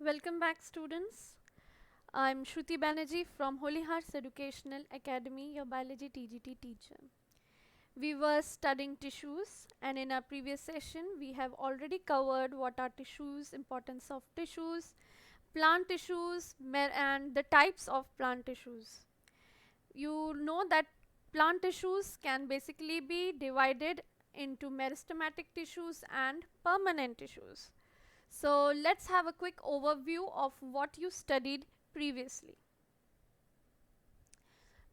Welcome back, students. I'm Shruti Banerjee from Holy Hearts Educational Academy, your biology TGT teacher. We were studying tissues, and in our previous session, we have already covered what are tissues, importance of tissues, plant tissues, and the types of plant tissues. You know that plant tissues can basically be divided into meristematic tissues and permanent tissues. So let's have a quick overview of what you studied previously.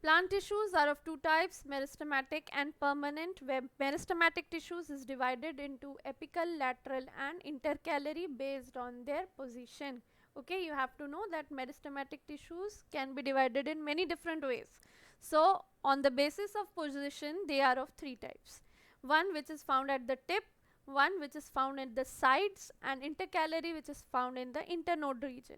Plant tissues are of two types, meristematic and permanent, where meristematic tissues is divided into apical, lateral and intercalary based on their position. Okay, you have to know that meristematic tissues can be divided in many different ways. So on the basis of position, they are of three types. One which is found at the tip, one which is found at the sides, and intercalary which is found in the internode region.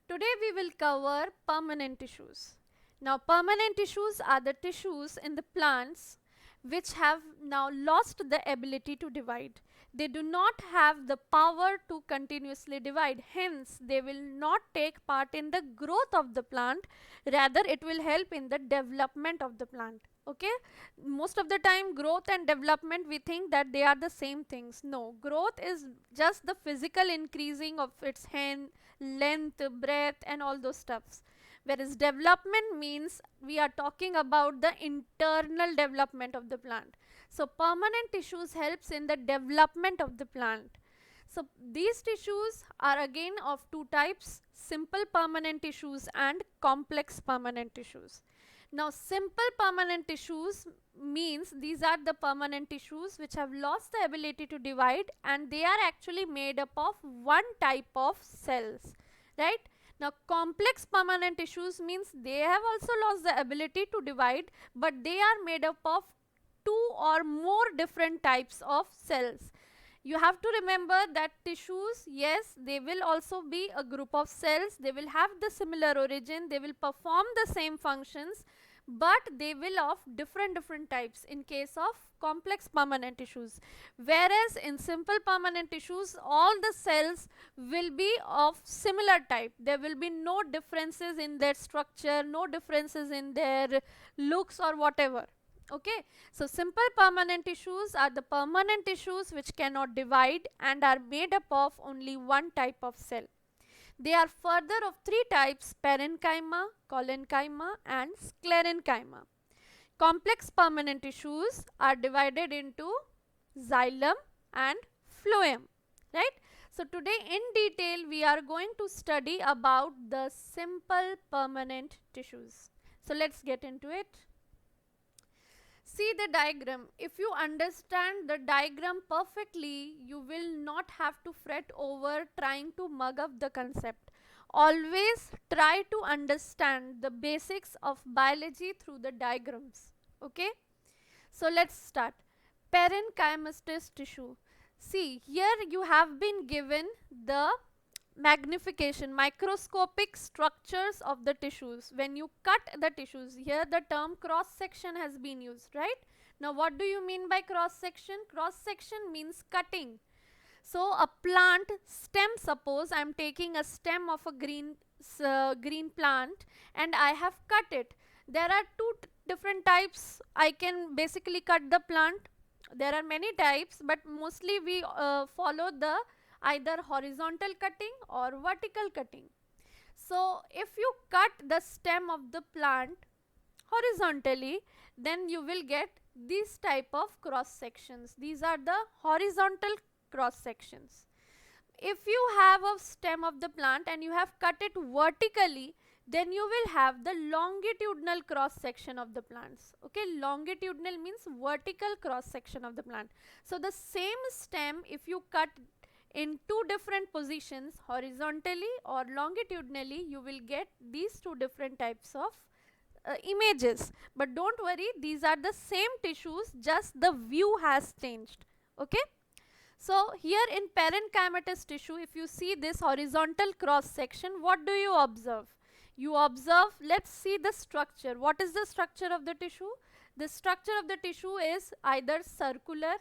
Today we will cover permanent tissues. Now permanent tissues are the tissues in the plants which have now lost the ability to divide. They do not have the power to continuously divide. Hence, they will not take part in the growth of the plant. Rather, it will help in the development of the plant. Okay, most of the time growth and development we think that they are the same things. No, growth is just the physical increasing of its length, breadth and all those stuffs, whereas development means we are talking about the internal development of the plant. So permanent tissues helps in the development of the plant. So these tissues are again of two types, simple permanent tissues and complex permanent tissues. Now simple permanent tissues means these are the permanent tissues which have lost the ability to divide, and they are actually made up of one type of cells, right? Now complex permanent tissues means they have also lost the ability to divide, but they are made up of two or more different types of cells. You have to remember that tissues, yes, they will also be a group of cells, they will have the similar origin, they will perform the same functions, but they will of different types in case of complex permanent tissues. Whereas in simple permanent tissues, all the cells will be of similar type. There will be no differences in their structure, no differences in their looks or whatever. Okay, so simple permanent tissues are the permanent tissues which cannot divide and are made up of only one type of cell. They are further of three types: parenchyma, collenchyma and sclerenchyma. Complex permanent tissues are divided into xylem and phloem, right? So today in detail we are going to study about the simple permanent tissues. So let's get into it. See the diagram. If you understand the diagram perfectly, you will not have to fret over trying to mug up the concept. Always try to understand the basics of biology through the diagrams. Okay? So let's start. Parenchymatous tissue. See, here you have been given the magnification, microscopic structures of the tissues. When you cut the tissues, here the term cross section has been used, right? Now what do you mean by cross section? Cross section means cutting. So a plant stem, suppose I am taking a stem of a green plant and I have cut it. There are two different types I can basically cut the plant. There are many types, but mostly we follow the either horizontal cutting or vertical cutting. So if you cut the stem of the plant horizontally, then you will get these type of cross sections. These are the horizontal cross sections. If you have a stem of the plant and you have cut it vertically, then you will have the longitudinal cross section of the plants. Okay, longitudinal means vertical cross section of the plant. So the same stem, if you cut in two different positions, horizontally or longitudinally, you will get these two different types of images. But don't worry, these are the same tissues, just the view has changed. Okay. So here in parenchymatous tissue, if you see this horizontal cross section, what do you observe? You observe, let's see the structure. What is the structure of the tissue? The structure of the tissue is either circular,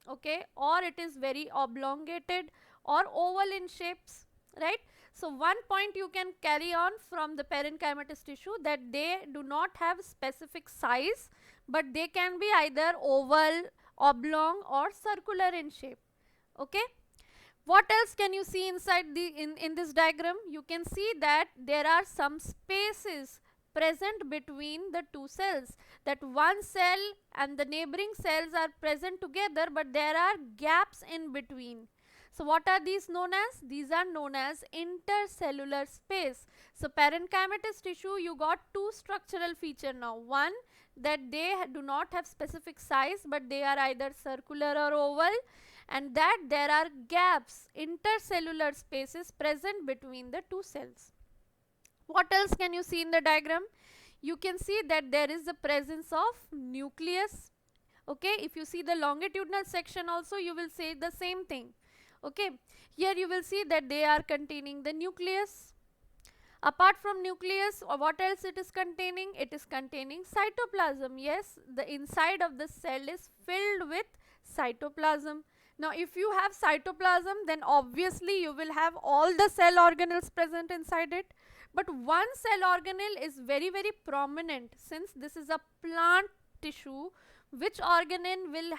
okay, or it is very oblongated or oval in shapes, right? So one point you can carry on from the parenchymatous tissue, that they do not have specific size, but they can be either oval, oblong or circular in shape. Okay, what else can you see inside the in this diagram? You can see that there are some spaces present between the two cells, that one cell and the neighboring cells are present together, but there are gaps in between. So what are these known as? These are known as intercellular space. So parenchymatous tissue, you got two structural feature now. One, that they do not have specific size, but they are either circular or oval, and that there are gaps, intercellular spaces present between the two cells. What else can you see in the diagram? You can see that there is the presence of nucleus. Okay, if you see the longitudinal section also, you will say the same thing. Okay, here you will see that they are containing the nucleus. Apart from nucleus, or what else it is containing? It is containing cytoplasm. Yes, the inside of the cell is filled with cytoplasm. Now if you have cytoplasm, then obviously you will have all the cell organelles present inside it. But one cell organelle is very prominent, since this is a plant tissue. Which organelle will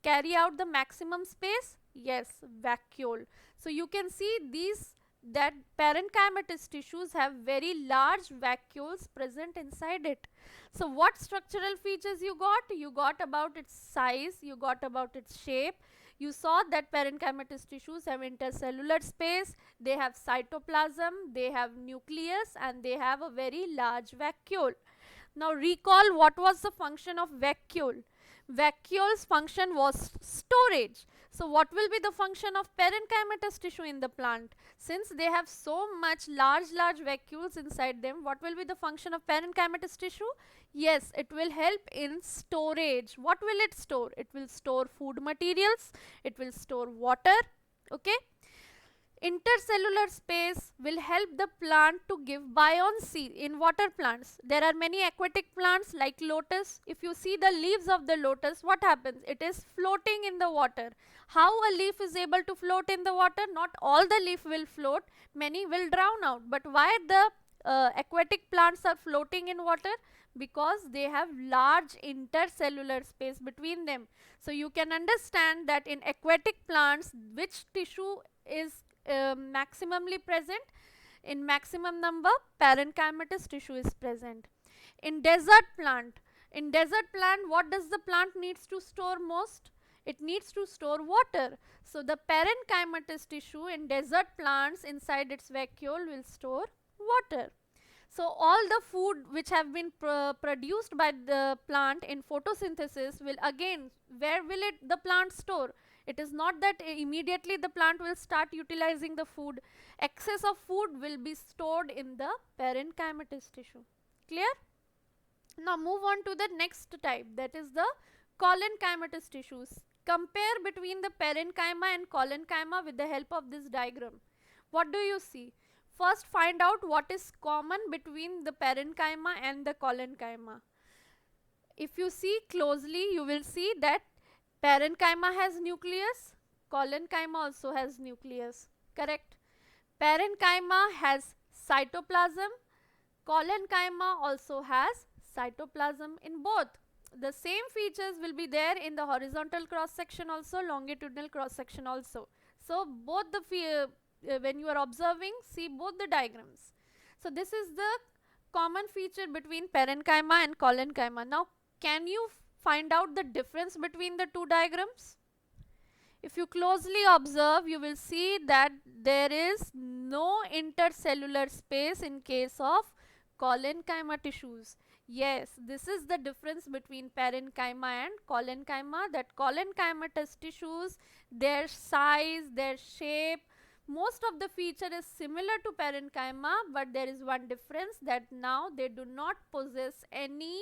carry out the maximum space? Yes, vacuole. So you can see these, that parenchymatous tissues have very large vacuoles present inside it. So what structural features you got? You got about its size, you got about its shape. You saw that parenchymatous tissues have intercellular space, they have cytoplasm, they have nucleus, and they have a very large vacuole. Now recall, what was the function of vacuole? Vacuole's function was storage. So what will be the function of parenchymatous tissue in the plant? Since they have so much large vacuoles inside them, what will be the function of parenchymatous tissue? Yes, it will help in storage. What will it store? It will store food materials, it will store water. Okay, intercellular space will help the plant to give buoyancy in water plants. There are many aquatic plants like lotus. If you see the leaves of the lotus, what happens? It is floating in the water. How a leaf is able to float in the water? Not all the leaf will float, many will drown out. But why the aquatic plants are floating in water? Because they have large intercellular space between them. So you can understand that in aquatic plants, which tissue is maximally present? In maximum number, parenchymatous tissue is present. In desert plant, what does the plant needs to store most? It needs to store water. So the parenchymatous tissue in desert plants inside its vacuole will store water. So all the food which have been produced by the plant in photosynthesis will again, where will the plant store? It is not that immediately the plant will start utilizing the food. Excess of food will be stored in the parenchymatous tissue. Clear? Now move on to the next type, that is the collenchymatous tissues. Compare between the parenchyma and collenchyma with the help of this diagram. What do you see? First find out what is common between the parenchyma and the collenchyma. If you see closely, you will see that parenchyma has nucleus, collenchyma also has nucleus. Correct? Parenchyma has cytoplasm, collenchyma also has cytoplasm in both. The same features will be there in the horizontal cross section also, longitudinal cross section also. So both the when you are observing, see both the diagrams. So this is the common feature between parenchyma and collenchyma. Now can you find out the difference between the two diagrams? If you closely observe, you will see that there is no intercellular space in case of collenchyma tissues. Yes, this is the difference between parenchyma and collenchyma, that collenchymatous tissues, their size, their shape, most of the feature is similar to parenchyma, but there is one difference, that now they do not possess any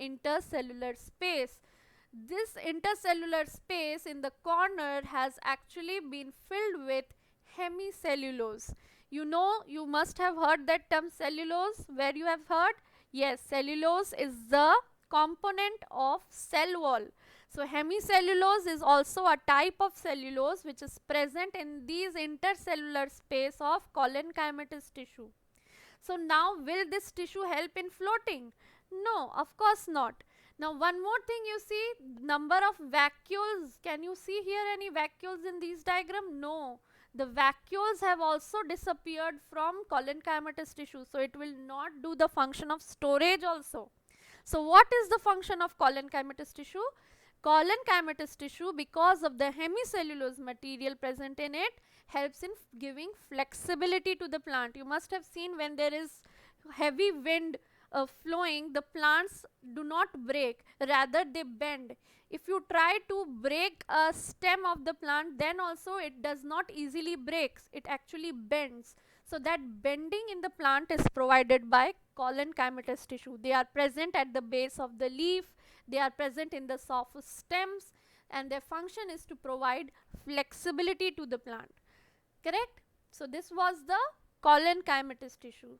intercellular space. This intercellular space in the corner has actually been filled with hemicellulose. You know, you must have heard that term cellulose. Where you have heard? Yes, cellulose is the component of cell wall. So hemicellulose is also a type of cellulose which is present in these intercellular space of collenchymatous tissue. So now will this tissue help in floating? No, of course not. Now one more thing, you see number of vacuoles. Can you see here any vacuoles in these diagram? No. The vacuoles have also disappeared from collenchymatous tissue. So it will not do the function of storage also. So what is the function of collenchymatous tissue? Collenchymatous tissue, because of the hemicellulose material present in it, helps in giving flexibility to the plant. You must have seen when there is heavy wind flowing, the plants do not break, rather they bend. If you try to break a stem of the plant, then also it does not easily breaks, it actually bends. So that bending in the plant is provided by collenchymatous tissue. They are present at the base of the leaf, they are present in the soft stems, and their function is to provide flexibility to the plant. Correct? So this was the collenchymatous tissue.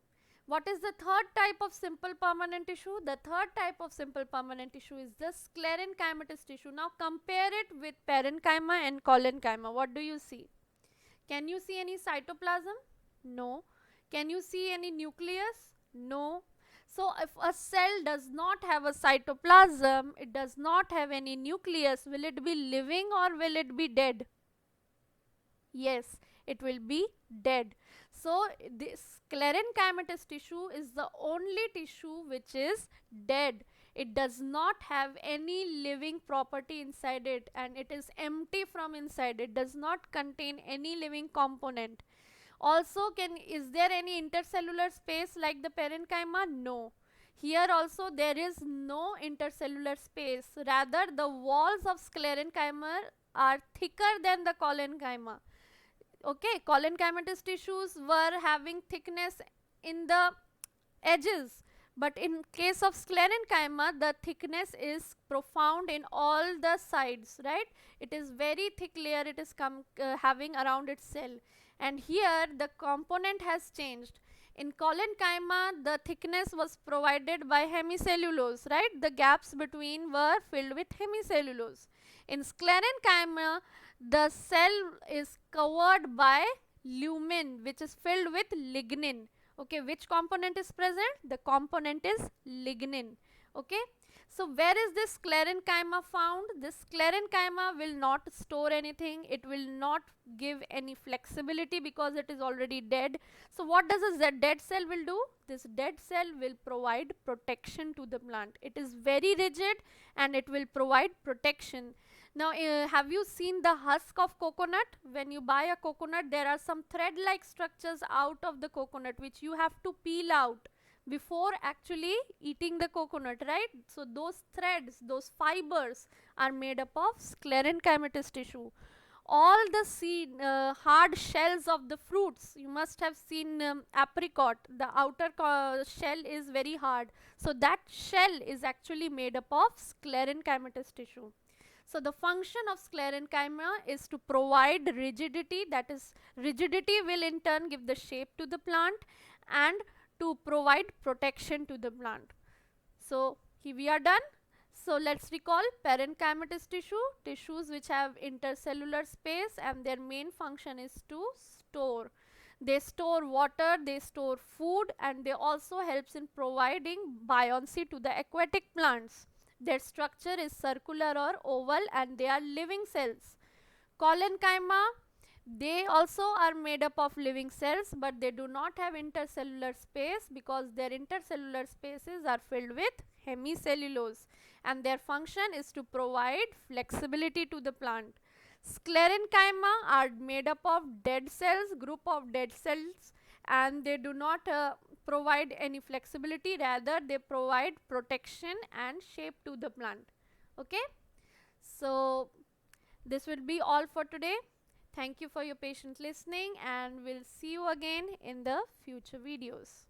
What is the third type of simple permanent tissue? The third type of simple permanent tissue is the sclerenchymatous tissue. Now compare it with parenchyma and collenchyma. What do you see? Can you see any cytoplasm? No. Can you see any nucleus? No. So if a cell does not have a cytoplasm, it does not have any nucleus, will it be living or will it be dead? Yes, it will be dead. So this sclerenchymatous tissue is the only tissue which is dead. It does not have any living property inside it, and it is empty from inside. It does not contain any living component. Also, is there any intercellular space like the parenchyma? No. Here also there is no intercellular space. Rather, the walls of sclerenchyma are thicker than the collenchyma. Okay, collenchymatous tissues were having thickness in the edges, but in case of sclerenchyma, the thickness is profound in all the sides, right? It is very thick layer it is having around its cell, and here the component has changed. In collenchyma, the thickness was provided by hemicellulose, right? The gaps between were filled with hemicellulose. In sclerenchyma, the cell is covered by lumen, which is filled with lignin. Okay, which component is present? The component is lignin. Okay, so where is this sclerenchyma found? This sclerenchyma will not store anything, it will not give any flexibility because it is already dead. So what does a dead cell will do? This dead cell will provide protection to the plant. It is very rigid and it will provide protection. Now have you seen the husk of coconut? When you buy a coconut, there are some thread like structures out of the coconut which you have to peel out before actually eating the coconut, right? So those threads, those fibers are made up of sclerenchymatous tissue. All the hard shells of the fruits, you must have seen apricot, the outer shell is very hard, so that shell is actually made up of sclerenchymatous tissue. So the function of sclerenchyma is to provide rigidity, that is rigidity will in turn give the shape to the plant and to provide protection to the plant. So here we are done. So let's recall parenchymatous tissue, tissues which have intercellular space and their main function is to store. They store water, they store food, and they also helps in providing buoyancy to the aquatic plants. Their structure is circular or oval and they are living cells. Collenchyma, they also are made up of living cells, but they do not have intercellular space because their intercellular spaces are filled with hemicellulose, and their function is to provide flexibility to the plant. Sclerenchyma are made up of dead cells, group of dead cells, and they do not provide any flexibility, rather they provide protection and shape to the plant. Okay, so this will be all for today. Thank you for your patient listening, and we'll see you again in the future videos.